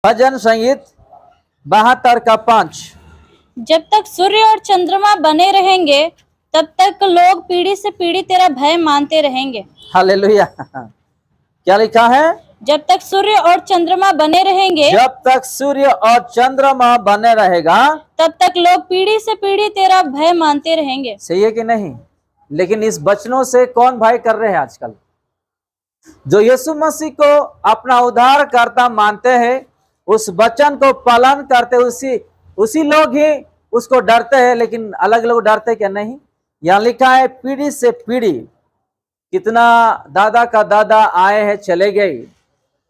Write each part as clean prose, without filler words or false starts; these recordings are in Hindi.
भजन संगीत 72 का 5। जब तक सूर्य और चंद्रमा बने रहेंगे तब तक लोग पीढ़ी से पीढ़ी तेरा भय मानते रहेंगे। हालेलुया। क्या लिखा है? जब तक सूर्य और चंद्रमा बने रहेंगे जब तक सूर्य और चंद्रमा बने रहेगा तब तक लोग पीढ़ी से पीढ़ी तेरा भय मानते रहेंगे। सही है कि नहीं? लेकिन इस वचनों से कौन भय कर रहे हैं आजकल? जो यीशु मसीह को अपना उद्धारकर्ता मानते हैं, उस वचन को पालन करते, उसी लोग ही उसको डरते हैं। लेकिन अलग लोग डरते क्या नहीं? यहाँ लिखा है पीढ़ी से पीढ़ी। कितना दादा का दादा आए हैं चले गए,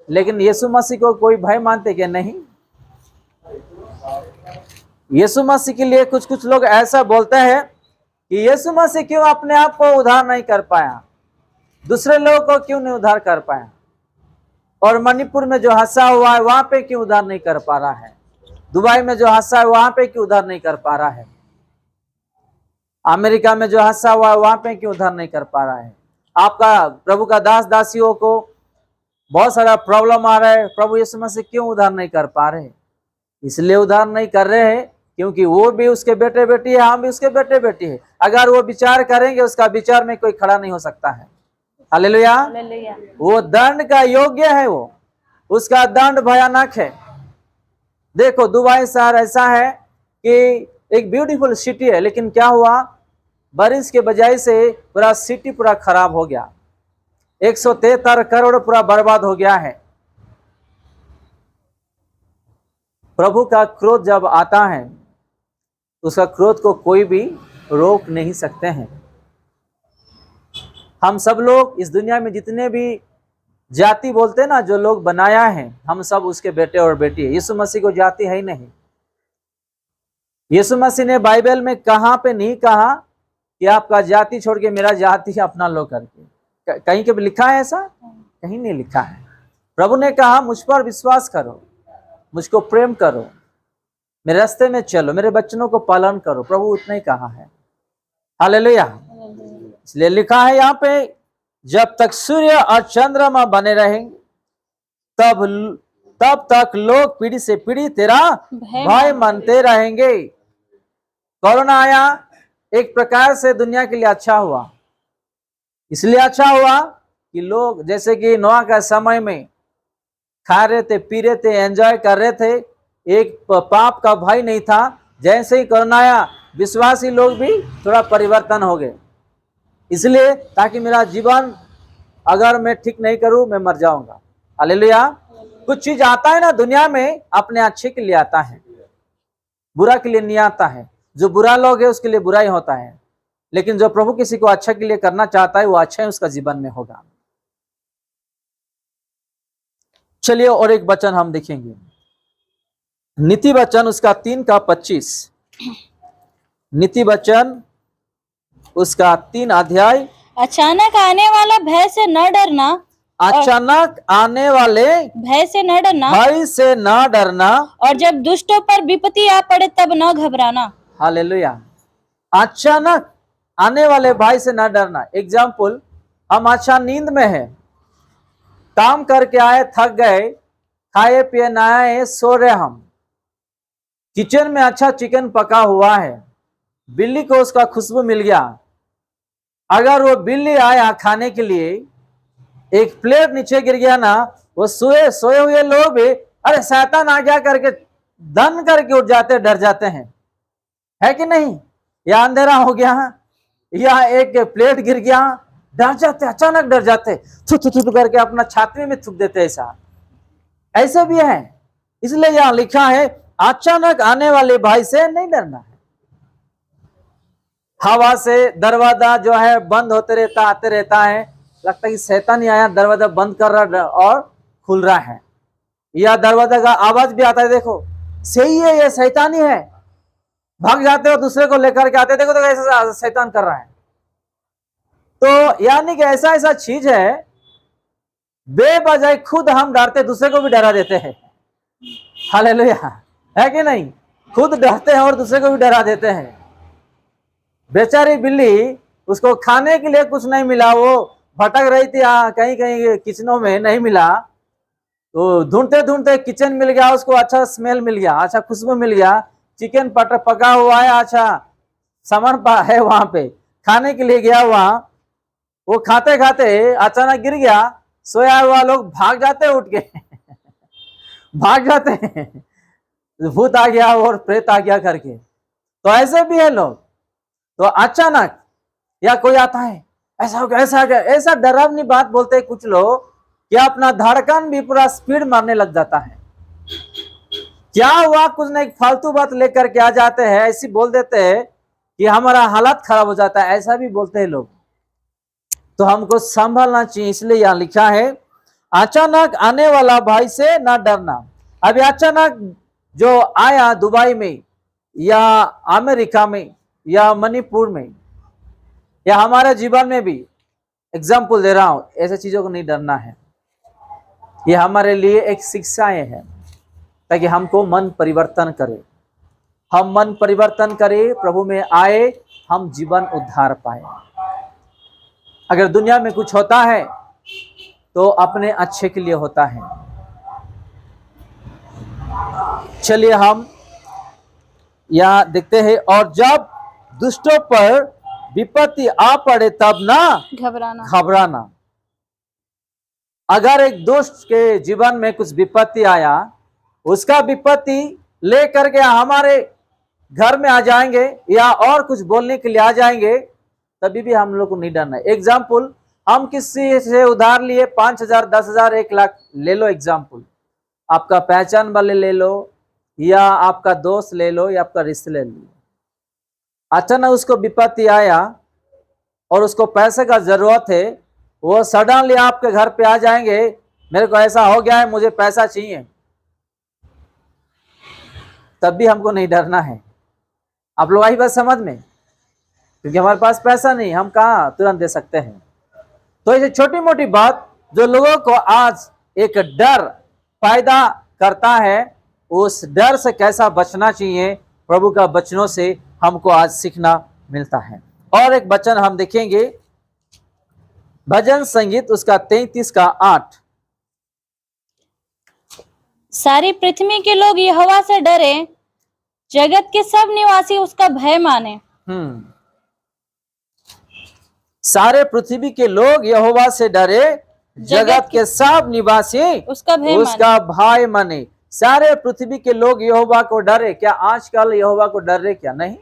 लेकिन यीशु मसीह को कोई भय मानते क्या नहीं? यीशु मसीह के लिए कुछ कुछ लोग ऐसा बोलते हैं कि यीशु मसीह क्यों अपने आप को उद्धार नहीं कर पाया, दूसरे लोगों को क्यों नहीं उद्धार कर पाया, और मणिपुर में जो हादसा हुआ है वहां पे क्यों उद्धार नहीं कर पा रहा है, दुबई में जो हादसा है वहां पे क्यों उद्धार नहीं कर पा रहा है, अमेरिका में जो हादसा हुआ है वहां पे क्यों उद्धार नहीं कर पा रहा है। आपका प्रभु का दास दासियों को बहुत सारा प्रॉब्लम आ रहा है, प्रभु यीशु मसीह क्यों उद्धार नहीं कर पा रहे? इसलिए उद्धार नहीं कर रहे हैं क्योंकि वो भी उसके बेटे बेटी है, हम भी उसके बेटे बेटी है। अगर वो विचार करेंगे, उसका विचार में कोई खड़ा नहीं हो सकता है। हालेलुया। वो दंड का योग्य है, वो उसका दंड भयानक है। देखो दुबई शहर ऐसा है कि एक ब्यूटीफुल सिटी है, लेकिन क्या हुआ, बारिश के बजाय से पूरा सिटी पूरा खराब हो गया। 173 करोड़ पूरा बर्बाद हो गया है। प्रभु का क्रोध जब आता है, उसका क्रोध को कोई भी रोक नहीं सकते हैं। हम सब लोग इस दुनिया में जितने भी जाति बोलते हैं ना, जो लोग बनाया है, हम सब उसके बेटे और बेटी है। यीशु मसीह को जाति है ही नहीं। यीशु मसीह ने बाइबल में कहां पे नहीं कहा कि आपका जाति छोड़ के मेरा जाति अपना लो करके। कहीं के भी लिखा है ऐसा? कहीं नहीं लिखा है। प्रभु ने कहा मुझ पर विश्वास करो, मुझको प्रेम करो, मेरे रास्ते में चलो, मेरे बच्चों को पालन करो। प्रभु उतना ही कहा है। हालेलुया। इसलिए लिखा है यहाँ पे, जब तक सूर्य और चंद्रमा बने रहेंगे तब तक लोग पीढ़ी से पीढ़ी तेरा भय मानते रहेंगे। कोरोना आया, एक प्रकार से दुनिया के लिए अच्छा हुआ। इसलिए अच्छा हुआ कि लोग जैसे कि नोआ का समय में खा रहे थे, पी रहे थे, एंजॉय कर रहे थे, एक पाप का भय नहीं था। जैसे ही कोरोना आया, विश्वासी लोग भी थोड़ा परिवर्तन हो गए। इसलिए ताकि मेरा जीवन अगर मैं ठीक नहीं करूं, मैं मर जाऊंगा। हालेलुया। कुछ चीज आता है ना दुनिया में, अपने अच्छे के लिए आता है, बुरा के लिए नहीं आता है। जो बुरा लोग है उसके लिए बुरा ही होता है, लेकिन जो प्रभु किसी को अच्छा के लिए करना चाहता है, वो अच्छा ही उसका जीवन में होगा। चलिए और एक वचन हम देखेंगे, नीति वचन उसका 3 का 25। नीति वचन उसका 3 अध्याय। अचानक आने वाला भय से न डरना, अचानक आने वाले भय से न डरना, भय से न डरना, और जब दुष्टों पर विपत्ति आ पड़े तब न घबराना। हालेलुया। अचानक आने वाले भय से न डरना। एग्जाम्पल, हम अच्छा नींद में है, काम करके आए, थक गए, खाए पिए न आए, सो रहे हम, किचन में अच्छा चिकन पका हुआ है, बिल्ली को उसका खुशबू मिल गया। अगर वो बिल्ली आया खाने के लिए, एक प्लेट नीचे गिर गया ना, वो सोए हुए लोग भी अरे शैतान आ गया करके दन करके उठ जाते, डर जाते हैं, है कि नहीं? या अंधेरा हो गया, या एक प्लेट गिर गया, डर जाते, अचानक डर जाते, थू थू थू करके अपना छाती में थूक देते। ऐसा भी है। इसलिए यहाँ लिखा है अचानक आने वाले भय से नहीं डरना है। हवा से दरवाजा जो है बंद होते रहता, आते रहता है, लगता है कि शैतान ही आया, दरवाजा बंद कर रहा और खुल रहा है, या दरवाजा का आवाज भी आता है, देखो सही है, ये शैतान ही है, भाग जाते हो, दूसरे को लेकर के आते, देखो तो ऐसा शैतान कर रहा है। तो यानी कि ऐसा ऐसा चीज है, बेबजाय खुद हम डरते, दूसरे को भी डरा देते हैं। हालेलुया, है कि नहीं? खुद डरते हैं और दूसरे को भी डरा देते हैं। बेचारी बिल्ली, उसको खाने के लिए कुछ नहीं मिला, वो भटक रही थी कहीं कहीं किचनों में, नहीं मिला, तो ढूंढते ढूंढते किचन मिल गया उसको, अच्छा स्मेल मिल गया, अच्छा खुशबू मिल गया, चिकन पका हुआ है, अच्छा सामान है वहां पे, खाने के लिए गया वहां, वो खाते खाते अचानक गिर गया, सोया हुआ लोग भाग जाते उठ के भाग जाते हैं, भूत आ गया और प्रेत आ गया करके। तो ऐसे भी है लोग, तो अचानक या कोई आता है, ऐसा हो गया, ऐसा हो गया, ऐसा डरावनी बात बोलते हैं कुछ लोग कि अपना धड़कन भी पूरा स्पीड मारने लग जाता है। क्या हुआ, कुछ नहीं, फालतू बात लेकर के आ जाते हैं, ऐसी बोल देते हैं कि हमारा हालत खराब हो जाता है, ऐसा भी बोलते हैं लोग। तो हमको संभलना चाहिए, इसलिए यहां लिखा है अचानक आने वाला भय से ना डरना। अभी अचानक जो आया दुबई में या अमेरिका में या मणिपुर में या हमारे जीवन में भी, एग्जाम्पल दे रहा हूं, ऐसे चीजों को नहीं डरना है। ये हमारे लिए एक शिक्षाएं है ताकि हमको मन परिवर्तन करे, हम मन परिवर्तन करें, प्रभु में आए, हम जीवन उद्धार पाए। अगर दुनिया में कुछ होता है तो अपने अच्छे के लिए होता है। चलिए हम यहां देखते हैं, और जब दुष्टों पर विपत्ति आ पड़े तब ना घबराना। अगर एक दुष्ट के जीवन में कुछ विपत्ति आया, उसका विपत्ति लेकर के हमारे घर में आ जाएंगे या और कुछ बोलने के लिए आ जाएंगे, तभी भी हम लोग को नहीं डरना है। एग्जाम्पल, हम किसी से उधार लिए 5,000, 10,000, 1,00,000 ले लो, एग्जाम्पल आपका पहचान वाले ले लो या आपका दोस्त ले लो या आपका रिश्ते ले लो। अचानक उसको विपत्ति आया और उसको पैसे का जरूरत है, वो सडनली आपके घर पे आ जाएंगे, मेरे को ऐसा हो गया है, मुझे पैसा चाहिए, तब भी हमको नहीं डरना है। आप लोग आई बात समझ में, क्योंकि हमारे पास पैसा नहीं, हम कहाँ तुरंत दे सकते हैं। तो ये छोटी मोटी बात जो लोगों को आज एक डर पैदा करता है, उस डर से कैसा बचना चाहिए, प्रभु का वचनों से हमको आज सीखना मिलता है। और एक वचन हम देखेंगे, भजन संगीत उसका 33:8। सारी पृथ्वी के लोग यहोवा से डरे, जगत के सब निवासी उसका भय माने। सारे पृथ्वी के लोग यहोवा से डरे, जगत के सब निवासी उसका भय माने। सारे पृथ्वी के लोग यहोवा को डरे। क्या आजकल यहोवा को डर रहे? क्या नहीं।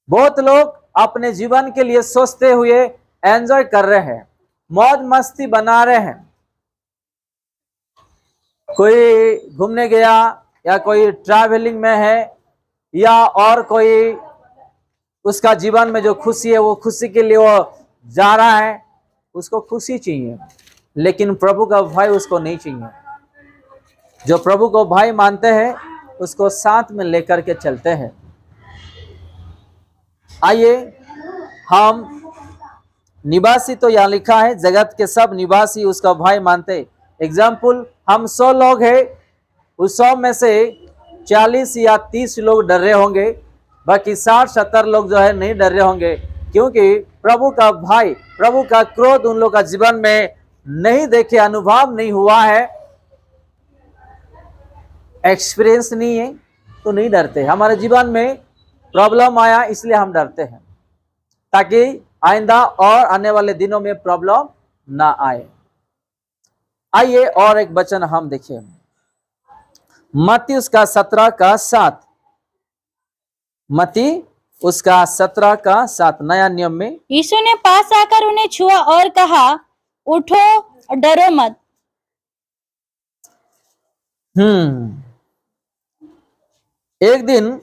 बहुत लोग अपने जीवन के लिए सोचते हुए एंजॉय कर रहे हैं, मौज मस्ती बना रहे हैं। कोई घूमने गया या कोई ट्रैवलिंग में है या और कोई उसका जीवन में जो खुशी है वो खुशी के लिए वो जा रहा है, उसको खुशी चाहिए, लेकिन प्रभु का भय उसको नहीं चाहिए। जो प्रभु को भाई मानते हैं उसको साथ में लेकर के चलते हैं। आइए हम निवासी, तो यहाँ लिखा है जगत के सब निवासी उसका भाई मानते। एग्जाम्पल, हम 100 लोग हैं, उस 100 में से 40 या 30 लोग डर रहे होंगे, बाकी 60-70 लोग जो है नहीं डर रहे होंगे, क्योंकि प्रभु का भाई, प्रभु का क्रोध उन लोग का जीवन में नहीं देखे, अनुभव नहीं हुआ है, एक्सपीरियंस नहीं है, तो नहीं डरते। हमारे जीवन में प्रॉब्लम आया इसलिए हम डरते हैं, ताकि आइंदा और आने वाले दिनों में प्रॉब्लम ना आए। आइए और एक वचन हम देखिए, मत्ती उसका 17:7। मत्ती उसका 17:7 नया नियम में। यीशु ने पास आकर उन्हें छुआ और कहा, उठो, डरो मत। एक दिन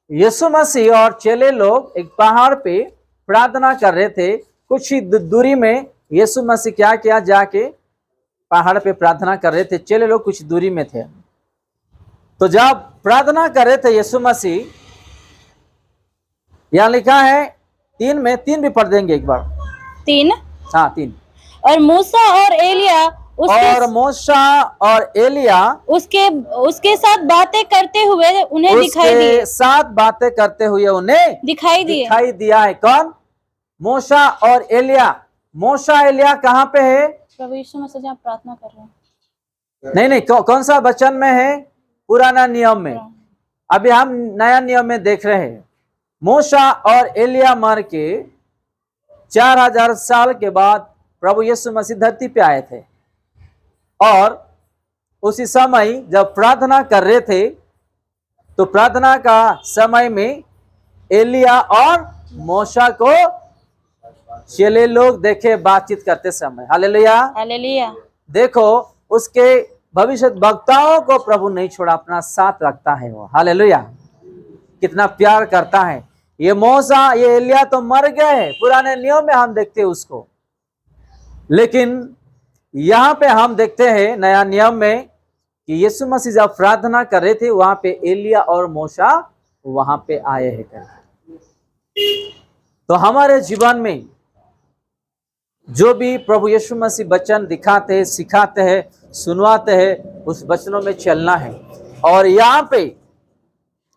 यीशु मसीह और चेले लोग एक पहाड़ पे प्रार्थना कर रहे थे। कुछ ही दूरी में यीशु मसीह क्या किया, जाके पहाड़ पे प्रार्थना कर रहे थे। चेले लोग कुछ दूरी में थे। तो जब प्रार्थना कर रहे थे यीशु मसीह, यहाँ लिखा है 3 में, 3 भी पढ़ देंगे एक बार। 3, हाँ 3। और मूसा और एलिया उसके साथ बातें करते हुए उन्हें दिखाई दिए। साथ बातें करते हुए उन्हें दिखाई दिया है। कौन? मूसा और एलिया। मूसा एलिया कहाँ पे है? प्रभु यीशु मसीह जहाँ प्रार्थना कर रहे हैं। नहीं, कौन सा वचन में है? पुराना नियम में। अभी हम नया नियम में देख रहे हैं। मूसा और एलिया मर के 4000 साल के बाद प्रभु यीशु मसीह धरती पे आए थे, और उसी समय जब प्रार्थना कर रहे थे तो प्रार्थना का समय में एलिया और मूसा को चेले लोग देखे बातचीत करते समय। Hallelujah, hallelujah. देखो उसके भविष्य वक्ताओं को प्रभु नहीं छोड़ा, अपना साथ रखता है वो। हालेलुया, कितना प्यार करता है। ये मूसा, ये एलिया तो मर गए, पुराने नियम में हम देखते हैं उसको, लेकिन यहाँ पे हम देखते हैं नया नियम में कि यीशु मसीह जब प्रार्थना कर रहे थे वहां पे एलिया और मूसा वहां पे आए हैं करके। तो हमारे जीवन में जो भी प्रभु यीशु मसीह वचन दिखाते हैं, सिखाते हैं, सुनवाते हैं, उस वचनों में चलना है। और यहाँ पे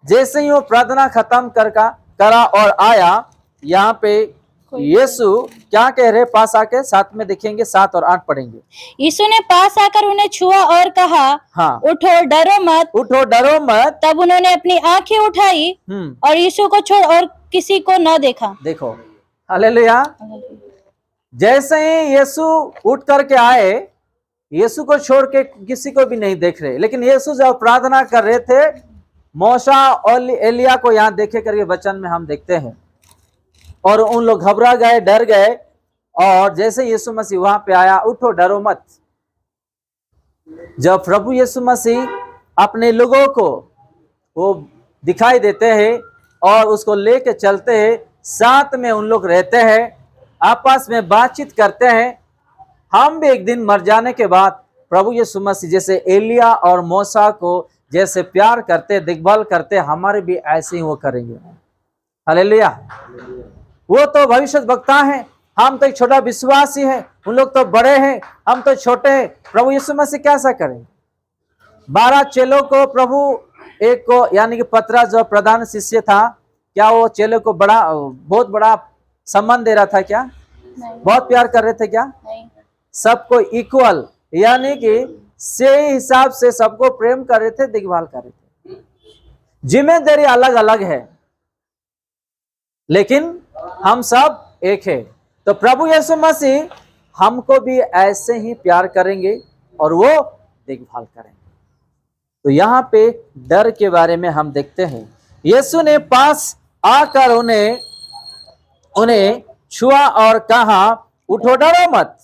जैसे ही वो प्रार्थना खत्म करा और आया, यहाँ पे यीशु क्या कह रहे? पास आके साथ में देखेंगे, 7 और 8 पढ़ेंगे। यीशु ने पास आकर उन्हें छुआ और कहा, हाँ, उठो, डरो मत। उठो, डरो मत। तब उन्होंने अपनी आंखें उठाई और यीशु को छोड़ और किसी को न देखा। देखो, हालेलुया। जैसे ही यीशु उठ करके आए, यीशु को छोड़ के किसी को भी नहीं देख रहे, लेकिन यीशु जब प्रार्थना कर रहे थे, मूसा और एलिया को यहाँ देखे करके वचन में हम देखते हैं, और उन लोग घबरा गए, डर गए। और जैसे यीशु मसीह वहां पे आया, उठो, डरो मत। जब प्रभु यीशु मसीह अपने लोगों को वो दिखाई देते हैं और उसको लेके चलते हैं, साथ में उन लोग रहते हैं, आपस में बातचीत करते हैं। हम भी एक दिन मर जाने के बाद प्रभु यीशु मसीह जैसे एलिया और मूसा को जैसे प्यार करते, देखभाल करते, हमारे भी ऐसे ही वो करेंगे। हालेलुया। वो तो भविष्य वक्ता है, हम तो एक छोटा विश्वासी है, उन लोग तो बड़े हैं, हम तो छोटे हैं। प्रभु यीशु मसीह कैसा करें? 12 चेलों को प्रभु एक को, यानी कि पतरस जो प्रधान शिष्य था, क्या वो चेलों को बहुत बड़ा सम्मान दे रहा था क्या? नहीं। बहुत प्यार कर रहे थे क्या? नहीं। सबको इक्वल, यानी कि से हिसाब से सबको प्रेम कर रहे थे, देखभाल कर रहे थे। जिम्मेदारी अलग अलग है, लेकिन हम सब एक है। तो प्रभु यीशु मसीह हमको भी ऐसे ही प्यार करेंगे और वो देखभाल करेंगे। तो यहाँ पे डर के बारे में हम देखते हैं। यीशु ने पास आकर उन्हें छुआ और कहा, उठो, डरो मत।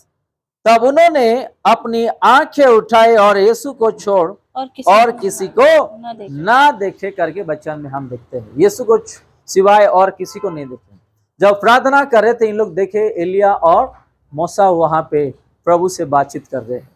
तब उन्होंने अपनी आंखें उठाई और यीशु को छोड़ और किसी को ना देखे करके वचन में हम देखते हैं। यीशु को सिवाय और किसी को नहीं देखते। जब प्रार्थना कर रहे थे, इन लोग देखे एलिया और मूसा वहां पे प्रभु से बातचीत कर रहे हैं।